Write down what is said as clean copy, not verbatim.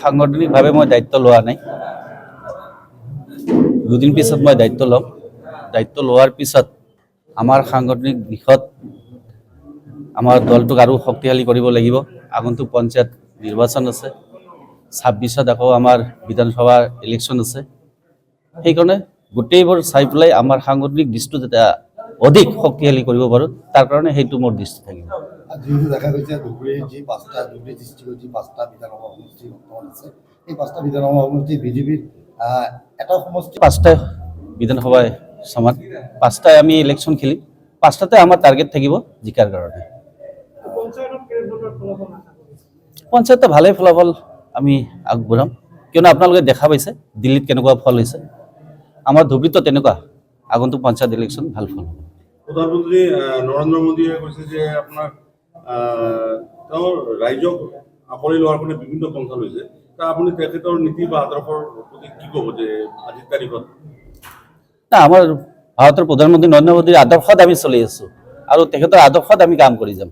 সাংগঠনিকভাৱে মই দায়িত্ব লোৱা নাই। দুদিন পিছত মই দায়িত্ব ল'ম। দায়িত্ব লোৱাৰ পিছত আমাৰ সাংগঠনিক দিশত আমাৰ দলটোক আৰু শক্তিশালী কৰিব লাগিব। আগন্তুক পঞ্চায়ত নিৰ্বাচন আছে, 26ত আকৌ আমাৰ বিধানসভা ইলেকশ্যন আছে। সেইকাৰণে গোটেইবোৰ চাই পেলাই আমাৰ সাংগঠনিক দৃষ্টিটো যাতে অধিক শক্তিশালী কৰিব পাৰোঁ, তাৰ কাৰণে সেইটো মোৰ দৃষ্টি থাকিব। যিহেতু দেখা গৈছে ধুবুৰীৰ যি ধুবুৰী ডিষ্ট্ৰিক্টৰ যি 5টা বিধানসভা সমষ্টি বৰ্তমান আছে, এই 5টা বিধানসভা সমষ্টি বিজেপিৰ এটা সমষ্টি 5টা বিধানসভাই সমান, 5টাই আমি ইলেকশ্যন খেলিম, 5টাতে আমাৰ টাৰ্গেট থাকিব জিকাৰ কাৰণে। পঞ্চায়তে ভালেই ফলাফল আমি আগবঢ়াম, কিয়নো আপোনালোকে দেখা পাইছে দিল্লীত কেনেকুৱা ফল হৈছে। আমাৰ ধুবুৰীতো তেনেকুৱা আগন্তুক পঞ্চায়ত ইলেকশ্যন ভাল ফল হ'ব। প্ৰধানমন্ত্ৰী নৰেন্দ্ৰ মোদীয়ে কৈছে যে আপোনাৰ তেওঁৰ ৰাইজক আঁকোৱালি লোৱাৰ কাৰণে বিভিন্ন পন্থা লৈছে। আপুনি তেখেতৰ নীতি বা আদৰ্শৰ প্ৰতি কি ক'ব যে আজিৰ তাৰিখত? না, আমাৰ ভাৰতৰ প্ৰধানমন্ত্ৰী নৰেন্দ্ৰ মোদীৰ আদৰ্শত আমি চলি আছোঁ আৰু তেখেতৰ আদৰ্শত আমি কাম কৰি যাম।